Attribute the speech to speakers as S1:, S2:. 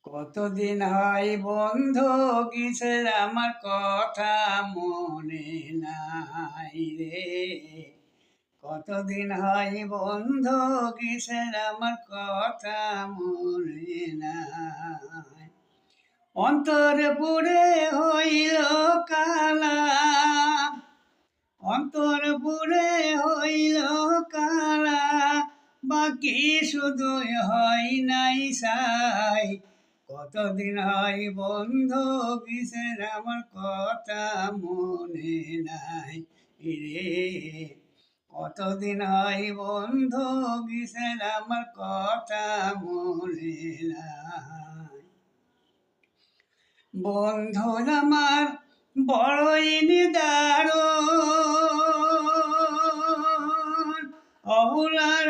S1: কতদিন হয় বন্ধু কিসের আমার কথা মনে নাই রে। কতদিন হয় বন্ধু কিসের আমার কথা মনে নাই। অন্তর পুরে হইল কালা, অন্তর পুরে হইল কালা, বাকি শুধু হয় নাই সাই। কতদিন হয় বন্ধু কিসের আমার কথা মনে নাই রে। কতদিন হয় বন্ধু কিসের আমার কথা মনে নাই। বন্ধু আমার বড়ই নিদারুণ, অবলার